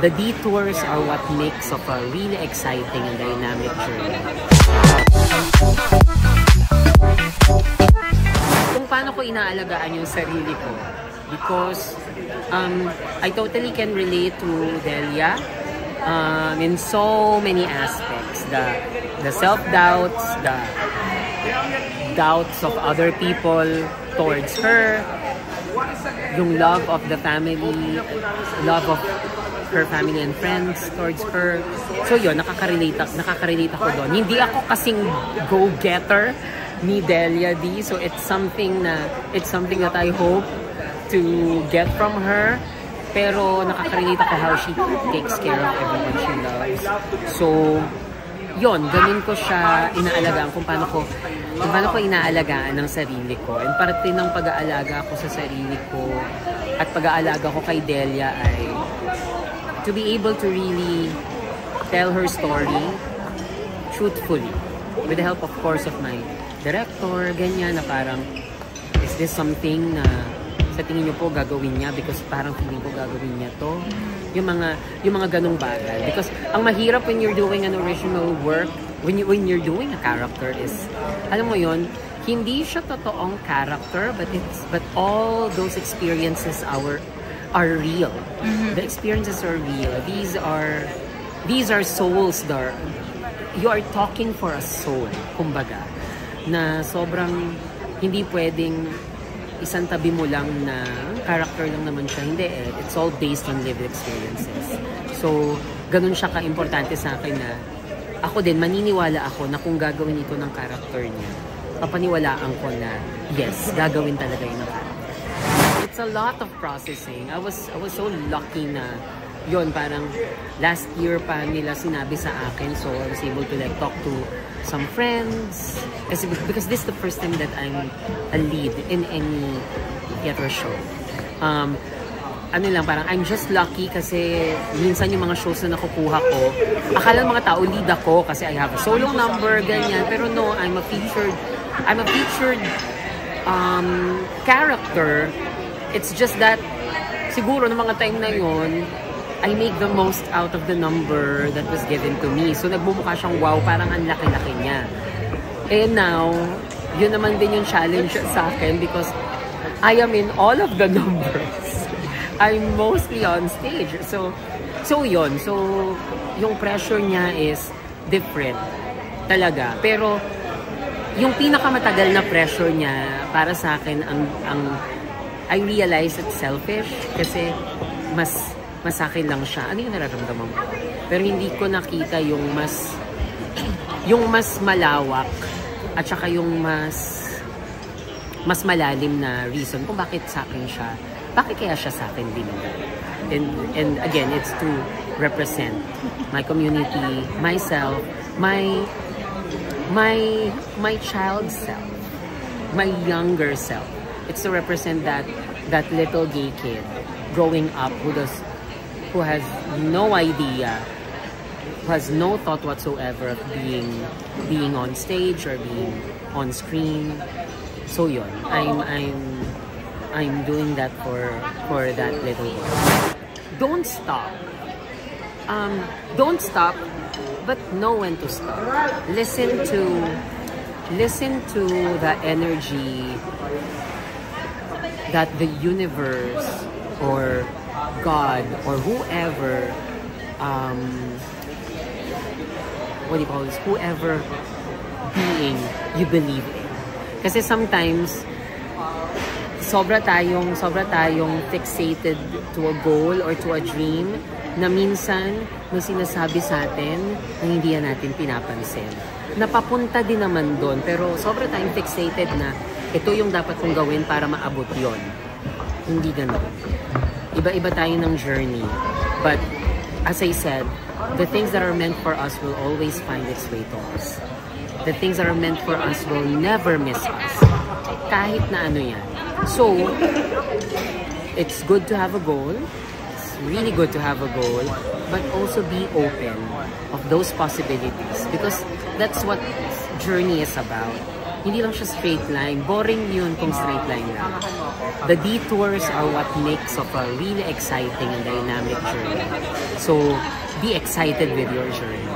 the detours are what makes of a really exciting and dynamic journey. Kung paano ko inaalagaan yung sarili ko, because I totally can relate to Delia in so many aspects. The self-doubts, the doubts of other people towards her, yung love of the family, love of her family and friends towards her. So yun, nakaka-relate ako doon. Hindi ako kasing go-getter ni Delia D. So it's something that I hope to get from her. Pero nakaka-relate ako how she takes care of everyone she loves. So yun, ganun ko siya inaalagaan kung paano ko inaalagaan ng sarili ko. And parte ng pag-aalaga ko sa sarili ko at pag-aalaga ko kay Delia ay to be able to really tell her story truthfully. With the help, of course, of my director, ganyan, na parang, is this something na sa tingin niyo po gagawin niya because parang feeling ko gagawin niya to? Yung mga ganung bagay. Because ang mahirap when you're doing an original work, when you're doing a character is, alam mo yon, hindi siya totoong character, but all those experiences are real. The experiences are real. These are souls that you are talking for a soul, kumbaga, na sobrang hindi pwedeng isang tabi mo lang na character lang naman siya. Hindi eh. It's all based on lived experiences. So, ganun siya ka-importante sa akin na ako din, maniniwala ako na kung gagawin ito ng character niya, papaniwalaan ko na yes, gagawin talaga yun ng character. It's a lot of processing. I was so lucky na yun, parang last year pa nila sinabi sa akin, so I was able to like talk to some friends because this is the first time that I'm a lead in any theater show. Ano lang, parang I'm just lucky kasi minsan yung mga shows na nakukuha ko, akala ng mga tao lead ako kasi I have a solo number, ganyan, pero no, I'm a featured character. It's just that siguro ng mga time na yun, I make the most out of the number that was given to me. So, nagbumukha siyang wow, parang ang laki-laki niya. And now, yun naman din yung challenge sa akin because I am in all of the numbers. I'm mostly on stage. So yun. So, yung pressure niya is different talaga. Pero, yung pinakamatagal na pressure niya, para sa akin, I realize it's selfish kasi mas akin lang siya. Ano yung nararamdaman ko? Pero hindi ko nakita yung mas malawak at saka yung mas malalim na reason kung bakit sa akin siya. Bakit kaya siya sa akin binigay? And again, it's to represent my community, myself, my child self, my younger self. It's to represent that little gay kid growing up who has no idea, who has no thought whatsoever of being on stage or being on screen. So yun, I'm doing that for that little boy. Don't stop. Don't stop, but know when to stop. Listen to the energy that the universe or God or whoever, what do you call this? Whoever being you believe in. Kasi sometimes sobra tayong fixated to a goal or to a dream na minsan may sinasabi sa atin na hindi natin pinapansin. Napapunta din naman doon, pero sobra tayong fixated na ito yung dapat kong gawin para maabot yon. Hindi ganun. Iba-iba tayo ng journey. But, as I said, the things that are meant for us will always find its way to us. The things that are meant for us will never miss us. Kahit na ano yan. So, it's good to have a goal. It's really good to have a goal. But also be open of those possibilities. Because that's what journey is about. hindi lang siya straight line. Boring yun kung straight line lang. The detours are what makes of a really exciting and dynamic journey. So, be excited with your journey.